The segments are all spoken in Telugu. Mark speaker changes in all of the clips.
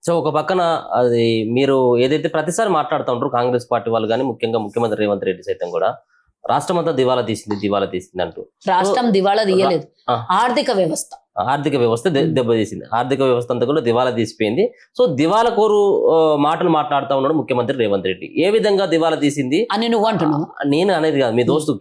Speaker 1: సో ఒక పక్కన అది మీరు ఏదైతే ప్రతిసారి మాట్లాడుతూ ఉంటారు కాంగ్రెస్ పార్టీ వాళ్ళు కానీ ముఖ్యంగా ముఖ్యమంత్రి రేవంత్ రెడ్డి సైతం కూడా రాష్ట్రం అంతా దివాలా తీసింది అంటూ.
Speaker 2: రాష్ట్రం దివాళా తీయలేదు, ఆర్థిక వ్యవస్థ
Speaker 1: దెబ్బతీసింది. ఆర్థిక వ్యవస్థ అంతా కూడా దివాలా తీసిపోయింది. సో దివాలా కోరు మాటలు మాట్లాడుతూ ఉన్నాడు ముఖ్యమంత్రి రేవంత్ రెడ్డి. ఏ విధంగా దివాలా తీసింది
Speaker 2: అని నువ్వు అంటున్నావు?
Speaker 1: నేను అనేది కాదు, మీ దోస్తు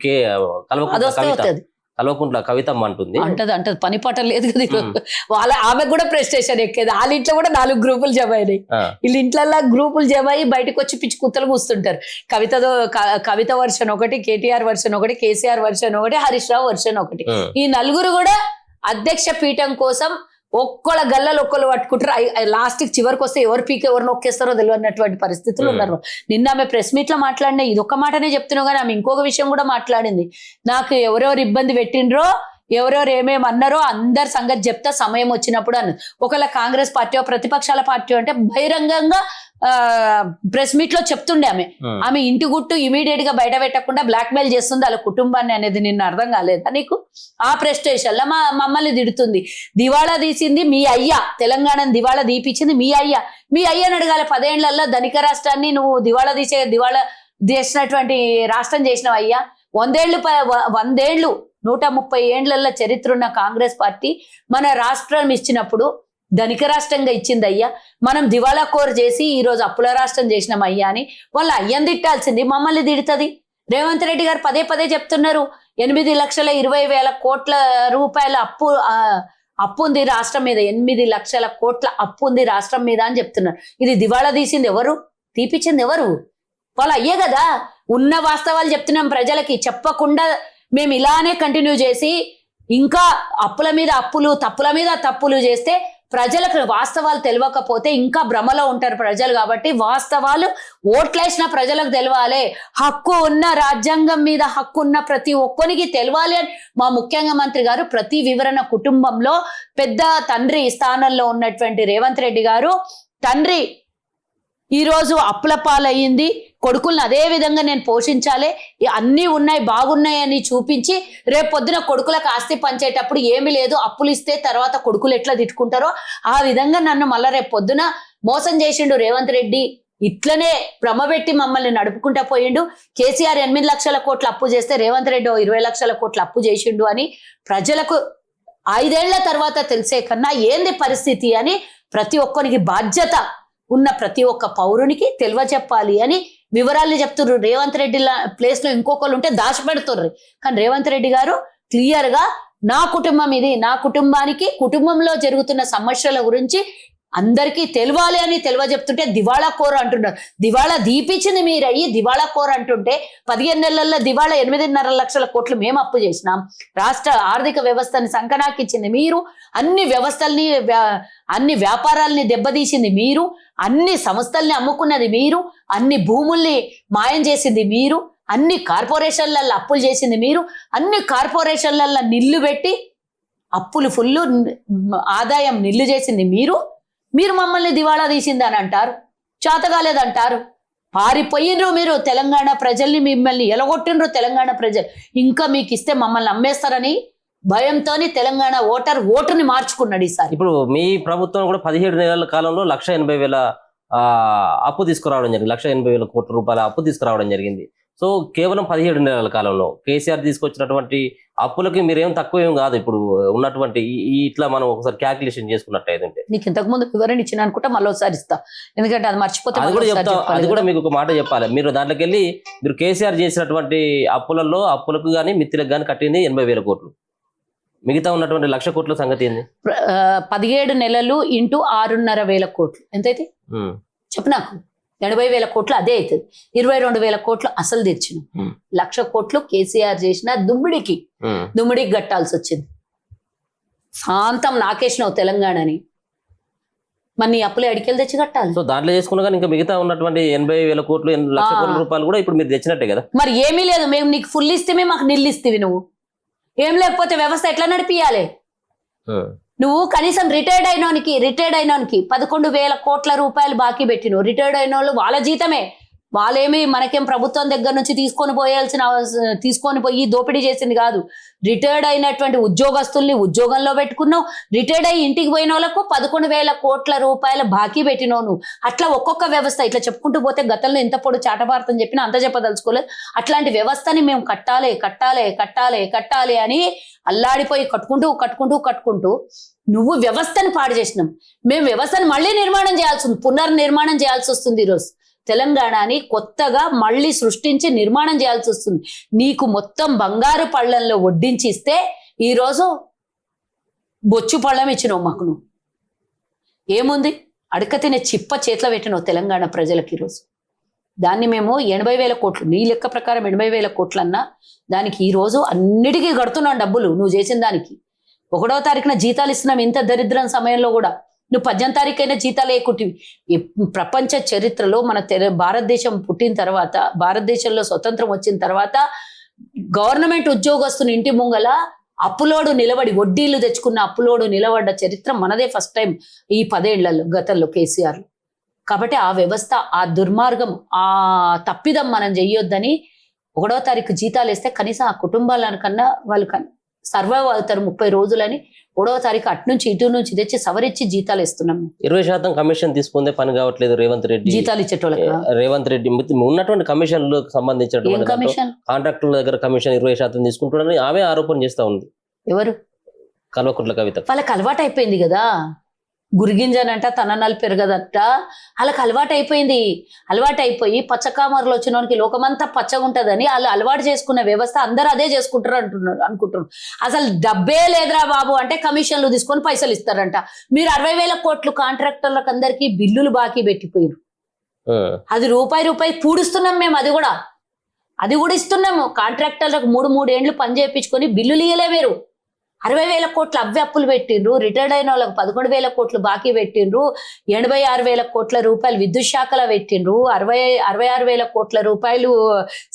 Speaker 1: కల్వకుంట్ల కవితమ్మ అంటుంది.
Speaker 2: అంటది పని పాట లేదు కదా ఆమె కూడా ప్రెస్టేషన్ ఎక్కేది. వాళ్ళ ఇంట్లో కూడా 4 గ్రూపులు జమ అయినాయి. వీళ్ళ ఇంట్లో గ్రూపులు జమ అయ్యి బయటకు వచ్చి పిచ్చి కుత్తలు కూస్తుంటారు. కవిత వర్షన్ ఒకటి, కేటీఆర్ వర్షన్ ఒకటి, కేసీఆర్ వర్షన్ ఒకటి, హరీష్ రావు వర్షన్ ఒకటి. ఈ 4 కూడా అధ్యక్ష పీఠం కోసం ఒక్కళ్ళ గల్లలు ఒక్కళ్ళు పట్టుకుంటారు. లాస్ట్ చివరికి వస్తే ఎవరు పీకి ఎవరు నొక్కేస్తారో తెలియనటువంటి పరిస్థితులు ఉన్నారు. నిన్న ఆమె ప్రెస్ మీట్ లో మాట్లాడినా ఇదొక్క మాటనే చెప్తున్నావు కానీ ఆమె ఇంకొక విషయం కూడా మాట్లాడింది. నాకు ఎవరెవరు ఇబ్బంది పెట్టిండ్రో, ఎవరెవరు ఏమేమి అన్నారో అందరి సంగతి చెప్తా సమయం వచ్చినప్పుడు అన్న. ఒకవేళ కాంగ్రెస్ పార్టీ ప్రతిపక్షాల పార్టీ అంటే బహిరంగంగా ప్రెస్ మీట్ లో చెప్తుండే ఆమె ఇంటి గుట్టు ఇమీడియట్ గా బయట పెట్టకుండా బ్లాక్ మెయిల్ చేస్తుంది వాళ్ళ కుటుంబాన్ని అనేది నిన్న అర్థం కాలేదా నీకు? ఆ ప్రెస్టేషన్ లో మమ్మల్ని తిడుతుంది. దివాళా తీసింది మీ అయ్యా, తెలంగాణను దివాళా తీపిచ్చింది మీ అయ్యా. మీ అయ్యని అడగాలి 10 ఏళ్లలో ధనిక రాష్ట్రాన్ని నువ్వు దివాళా చేసినటువంటి రాష్ట్రం చేసినావు అయ్యా. 100 ఏళ్ళు 130 ఏండ్లలో చరిత్ర ఉన్న కాంగ్రెస్ పార్టీ మన రాష్ట్రం ఇచ్చినప్పుడు ధనిక రాష్ట్రంగా ఇచ్చింది అయ్యా. మనం దివాళా కోర్ చేసి ఈ రోజు అప్పుల రాష్ట్రం చేసినాం అయ్యా అని వాళ్ళ అయ్యని తిట్టాల్సింది మమ్మల్ని తిడుతుంది. రేవంత్ రెడ్డి గారు పదే చెప్తున్నారు 8,20,000 కోట్ల రూపాయల అప్పు ఉంది రాష్ట్రం మీద, 8 లక్షల కోట్ల అప్పు ఉంది రాష్ట్రం మీద అని చెప్తున్నారు. ఇది దివాళా తీసింది ఎవరు? తీపిచ్చింది ఎవరు? వాళ్ళు అయ్యే కదా. ఉన్న వాస్తవాలు చెప్తున్నాం ప్రజలకి. చెప్పకుండా మేము ఇలానే కంటిన్యూ చేసి ఇంకా అప్పుల మీద అప్పులు, తప్పుల మీద తప్పులు చేస్తే ప్రజలకు వాస్తవాలు తెలియకపోతే ఇంకా భ్రమలో ఉంటారు ప్రజలు. కాబట్టి వాస్తవాలు ఓట్లేసిన ప్రజలకు తెలవాలి. హక్కు ఉన్న రాజ్యాంగం మీద హక్కు ఉన్న ప్రతి ఒక్కరికి తెలవాలి అని మా ముఖ్యమంత్రి గారు ప్రతి వివరణ కుటుంబంలో పెద్ద తండ్రి స్థానంలో ఉన్నటువంటి రేవంత్ రెడ్డి గారు తండ్రి ఈరోజు అప్పుల పాలయ్యింది, కొడుకులను అదే విధంగా నేను పోషించాలి, అన్నీ ఉన్నాయి బాగున్నాయి అని చూపించి రేపు పొద్దున కొడుకులకు ఆస్తి పంచేటప్పుడు ఏమీ లేదు అప్పులు ఇస్తే తర్వాత కొడుకులు ఎట్లా తిట్టుకుంటారో ఆ విధంగా నన్ను మళ్ళా రేపు పొద్దున మోసం చేసిండు రేవంత్ రెడ్డి. ఇట్లనే భ్రమపెట్టి మమ్మల్ని నడుపుకుంటా పోయిండు. కేసీఆర్ 8 లక్షల కోట్ల అప్పు చేస్తే రేవంత్ రెడ్డి 20 లక్షల కోట్ల అప్పు చేసిండు అని ప్రజలకు 5 ఏళ్ల తర్వాత తెలిసే కన్నా ఏంది పరిస్థితి అని ప్రతి ఒక్కరికి బాధ్యత ఉన్న ప్రతి ఒక్క పౌరునికి చెప్పాలి అని వివరాలు చెప్తున్నారు. రేవంత్ రెడ్డి ప్లేస్ లో ఇంకొకళ్ళు ఉంటే దాచిపెడుతుర్రు. కానీ రేవంత్ రెడ్డి గారు క్లియర్ గా నా కుటుంబం ఇది, నా కుటుంబానికి కుటుంబంలో జరుగుతున్న సమస్యల గురించి అందరికీ తెలవాలి అని చెప్తుంటే దివాళా కోర అంటున్నారు. దివాళా దీపించింది మీరు అయ్యి దివాళా కోర అంటుంటే 15 నెలల్లో దివాళా 8.5 లక్షల కోట్లు మేము అప్పు చేసినాం. రాష్ట్ర ఆర్థిక వ్యవస్థని సంకనాకిచ్చింది మీరు, అన్ని వ్యవస్థల్ని అన్ని వ్యాపారాలని దెబ్బతీసింది మీరు, అన్ని సంస్థల్ని అమ్ముకున్నది మీరు, అన్ని భూముల్ని మాయం చేసింది మీరు, అన్ని కార్పొరేషన్లలో అప్పులు చేసింది మీరు, అన్ని కార్పొరేషన్లలో నిల్లు పెట్టి అప్పులు ఫుల్లు ఆదాయం నిల్లు చేసింది మీరు మమ్మల్ని దివాళా తీసింది అని అంటారు. చేతగాలేదంటారు. పారిపోయినరు మీరు తెలంగాణ ప్రజల్ని, మిమ్మల్ని ఎలగొట్టినరు తెలంగాణ ప్రజలు. ఇంకా మీకు ఇస్తే మమ్మల్ని అమ్మేస్తారని భయంతోని తెలంగాణ ఓటుని మార్చుకున్నాడు ఈసారి.
Speaker 1: ఇప్పుడు మీ ప్రభుత్వం కూడా 17 నెలల కాలంలో 1,80,000 అప్పు తీసుకురావడం జరిగింది. 1,80,000 కోట్ల రూపాయల అప్పు తీసుకురావడం జరిగింది. సో కేవలం 17 నెలల కాలంలో కేసీఆర్ తీసుకొచ్చినటువంటి అప్పులకి మీరేం తక్కువ ఏం కాదు. ఇప్పుడు ఉన్నటువంటి ఇట్లా మనం ఒకసారి క్యాల్కులేషన్ చేసుకున్నట్టయితే
Speaker 2: నీకు ఇంతకు ముందు వివరణ ఇచ్చిన అనుకుంటా మళ్ళీ ఒకసారి ఇస్తా, ఎందుకంటే అది మర్చిపోతే
Speaker 1: అది కూడా మీకు ఒక మాట చెప్పాలి. మీరు దాంట్లోకి వెళ్ళి మీరు కేసీఆర్ చేసినటువంటి అప్పులకు కానీ మిత్తులకు కానీ కట్టింది 80,000 కోట్లు. మిగతా ఉన్నటువంటి 1,00,000 కోట్ల సంగతి ఏంది?
Speaker 2: 17 నెలలు ఇంటూ 6,500 కోట్లు ఎంతైతే చెప్పు నాకు. 80,000 కోట్లు అదే అవుతుంది. 22,000 కోట్లు అసలు తెచ్చిన 1,00,000 కోట్లు కేసీఆర్ చేసిన దుమ్మిడికి కట్టాల్సి వచ్చింది. శాంతం నాకేసినావు తెలంగాణని, మరి నీ అప్పులు అడికెళ్ళి తెచ్చి కట్టాలి.
Speaker 1: సో దాంట్లో చేసుకున్నా ఇంకా మిగతా ఉన్నటువంటి 80,000 కోట్లు 1,00,000 కోట్ల రూపాయలు కూడా ఇప్పుడు మీరు తెచ్చినట్టే కదా.
Speaker 2: మరి ఏమీ లేదు, మేము నీకు ఫుల్ ఇస్తే మాకు నిల్లు ఇస్తేవి, నువ్వు ఏం లేకపోతే వ్యవస్థ ఎట్లా నడిపియాలి? నువ్వు కనీసం రిటైర్డ్ అయినోనికి 11,000 కోట్ల రూపాయలు బాకీ పెట్టినవు. రిటైర్డ్ అయిన వాళ్ళు వాళ్ళ జీతమే వాళ్ళేమి మనకేం ప్రభుత్వం దగ్గర నుంచి తీసుకొని పోయి దోపిడీ చేసింది కాదు. రిటైర్డ్ అయినటువంటి ఉద్యోగస్తుల్ని ఉద్యోగంలో పెట్టుకున్నావు, రిటైర్డ్ అయ్యి ఇంటికి పోయిన వాళ్ళకు 11,000 కోట్ల రూపాయల బాకీ పెట్టినావు నువ్వు. అట్లా ఒక్కొక్క వ్యవస్థ ఇట్లా చెప్పుకుంటూ పోతే గతంలో ఎంత పొడు చాటభారతం చెప్పినా అంత చెప్పదలుచుకోలేదు. అట్లాంటి వ్యవస్థని మేము కట్టాలి అని అల్లాడిపోయి కట్టుకుంటూ నువ్వు వ్యవస్థను పాడు చేసినాం. మేము వ్యవస్థను మళ్ళీ పునర్నిర్మాణం చేయాల్సి వస్తుంది. ఈరోజు తెలంగాణని కొత్తగా మళ్ళీ సృష్టించి నిర్మాణం చేయాల్సి వస్తుంది. నీకు మొత్తం బంగారు పళ్ళంలో వడ్డించి ఇస్తే ఈరోజు బొచ్చు పళ్ళం ఇచ్చినావు మాకు. నువ్వు ఏముంది, అడక తినే చిప్ప చేతిలో పెట్టినావు తెలంగాణ ప్రజలకు. ఈరోజు దాన్ని మేము 80,000 కోట్లు, నీ లెక్క ప్రకారం 80,000 కోట్లన్నా దానికి ఈరోజు అన్నిటికీ కడుతున్నావు డబ్బులు నువ్వు చేసిన దానికి. 1వ తారీఖున జీతాలు ఇస్తున్నాం. ఇంత దరిద్రం సమయంలో కూడా నువ్వు 18వ తారీఖైనా జీతాలు వేయకుంటివి. ప్రపంచ చరిత్రలో మన భారతదేశం పుట్టిన తర్వాత, భారతదేశంలో స్వతంత్రం వచ్చిన తర్వాత గవర్నమెంట్ ఉద్యోగస్తుని ఇంటి ముంగల అప్పులోడు నిలబడి, వడ్డీలు తెచ్చుకున్న అప్పులోడు నిలబడ్డ చరిత్ర మనదే ఫస్ట్ టైం ఈ 10 ఏళ్లలో, గతంలో కేసీఆర్. కాబట్టి ఆ వ్యవస్థ, ఆ దుర్మార్గం, ఆ తప్పిదం మనం చెయ్యొద్దని 1వ తారీఖు జీతాలు వేస్తే కనీసం ఆ కుటుంబాలకన్నా వాళ్ళు సర్వైవ్ అవుతారు 30 రోజులని 1వ తారీఖు అటు నుంచి ఇటు నుంచి తెచ్చి సవరించి జీతాలు ఇస్తున్నాం.
Speaker 1: 20% కమిషన్ తీసుకుందే పని కావట్లేదు రేవంత్ రెడ్డి.
Speaker 2: జీతాలు ఇచ్చేటోళ్ళకి
Speaker 1: రేవంత్ రెడ్డి ఉన్నటువంటి కమిషన్లకు సంబంధించినటువంటి కాంట్రాక్టుల దగ్గర కమిషన్ 20% తీసుకుంటున్నారని ఆమె ఆరోపణ చేస్తా ఉంది.
Speaker 2: ఎవరు?
Speaker 1: కల్వకుంట్ల కవిత.
Speaker 2: వాళ్ళకి అలవాటు అయిపోయింది కదా, గురిగింజనంట తననాలు పెరగదట, వాళ్ళకి అలవాటు అయిపోయి పచ్చకామర్లు వచ్చిన వానికి లోకమంతా పచ్చగా ఉంటుందని వాళ్ళు అలవాటు చేసుకున్న వ్యవస్థ అందరూ అదే చేసుకుంటారు అనుకుంటున్నారు. అసలు డబ్బే లేదురా బాబు అంటే కమిషన్లు తీసుకొని పైసలు ఇస్తారంట. మీరు 60,000 కోట్లు కాంట్రాక్టర్లకు అందరికీ బిల్లులు బాకీ పెట్టిపోయారు. అది రూపాయి పూడుస్తున్నాం మేము. అది కూడా ఇస్తున్నాము. కాంట్రాక్టర్లకు 3 ఏండ్లు పని చేయించుకొని బిల్లులు ఇయ్యలే. మీరు 60,000 కోట్లు అవ్వి అప్పులు పెట్టిండ్రు. రిటైర్డ్ అయిన వాళ్ళకి 11,000 కోట్లు బాకీ పెట్టిండ్రు. 86,000 కోట్ల రూపాయలు విద్యుత్ శాఖలో పెట్టిండ్రు. 66,000 కోట్ల రూపాయలు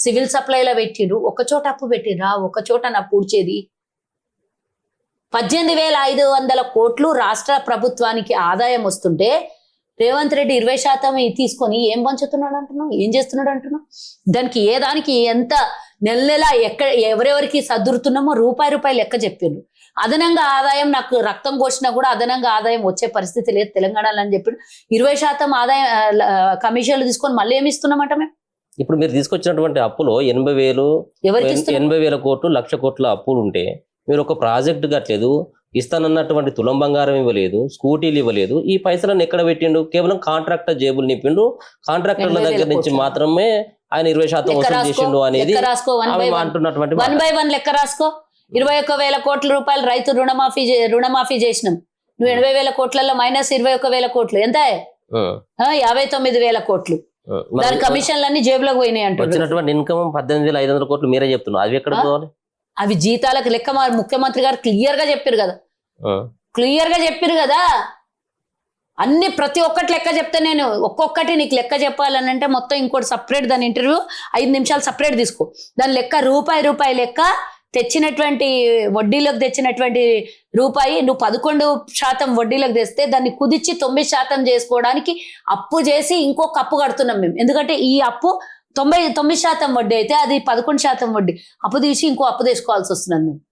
Speaker 2: సివిల్ సప్లైలో పెట్టిండ్రు. ఒక చోట అప్పు పెట్టిండ్రా? ఒక చోట నా పూడ్చేది 18,500 కోట్లు రాష్ట్ర ప్రభుత్వానికి ఆదాయం వస్తుంటే రేవంత్ రెడ్డి 20% తీసుకొని ఏం పంచుతున్నాడు అంటున్నావు? ఏం చేస్తున్నాడు అంటున్నావు? దానికి ఎంత నెల ఎవరెవరికి సదురుతున్నామో రూపాయి లెక్క చెప్పిండ్రు. అదనంగా ఆదాయం, నాకు రక్తం కోసినా కూడా అదనంగా ఆదాయం వచ్చే పరిస్థితి లేదు తెలంగాణలో అని చెప్పి 20% ఆదాయం కమిషన్లు తీసుకొని మళ్ళీ ఏమి ఇస్తున్నామంట మేము.
Speaker 1: ఇప్పుడు మీరు తీసుకొచ్చినటువంటి అప్పులో 80,000 కోట్లు, 1,00,000 కోట్ల అప్పులు ఉంటే మీరు ఒక ప్రాజెక్టు కట్టలేదు, ఇస్తానన్నటువంటి తులం బంగారం ఇవ్వలేదు, స్కూటీలు ఇవ్వలేదు. ఈ పైసలను ఎక్కడ పెట్టిండు? కేవలం కాంట్రాక్టర్ జేబులు నింపిండు. కాంట్రాక్టర్ల దగ్గర నుంచి మాత్రమే ఆయన 20% వసూలు చేసిండు అనేది అంటున్నటువంటి
Speaker 2: 1 by 1 లెక్క రాసుకో. 21,000 కోట్ల రూపాయలు రైతు రుణమాఫీ చేసినాం. నువ్వు 80,000 కోట్లలో మైనస్ 21,000 కోట్లు ఎంత? 59,000 కోట్లు. దాని కమిషన్లన్నీ జేబులోకి పోయినాయి అంటారు.
Speaker 1: వచ్చినటువంటి ఇన్కమ్ 18,500 కోట్లు మీరే చెప్తున్నారు. అవి ఎక్కడ పోవాలి?
Speaker 2: అవి జీతాలకు లెక్క ముఖ్యమంత్రి గారు క్లియర్ గా చెప్పారు కదా. అన్ని ప్రతి ఒక్కటి లెక్క చెప్తే నేను ఒక్కొక్కటి నీకు లెక్క చెప్పాలని అంటే మొత్తం ఇంకోటి సపరేట్, దాని ఇంటర్వ్యూ 5 నిమిషాలు సపరేట్ తీసుకో. దాని లెక్క రూపాయి లెక్క తెచ్చినటువంటి వడ్డీలోకి తెచ్చినటువంటి రూపాయి నువ్వు 11% వడ్డీలోకి తెస్తే దాన్ని కుదిర్చి 9% చేసుకోవడానికి అప్పు చేసి ఇంకొక అప్పు కడుతున్నాం మేము. ఎందుకంటే ఈ అప్పు 99% వడ్డీ అయితే అది 11% వడ్డీ. అప్పు తీసి ఇంకో అప్పు తెచ్చుకోవాల్సి వస్తున్నాను మేము.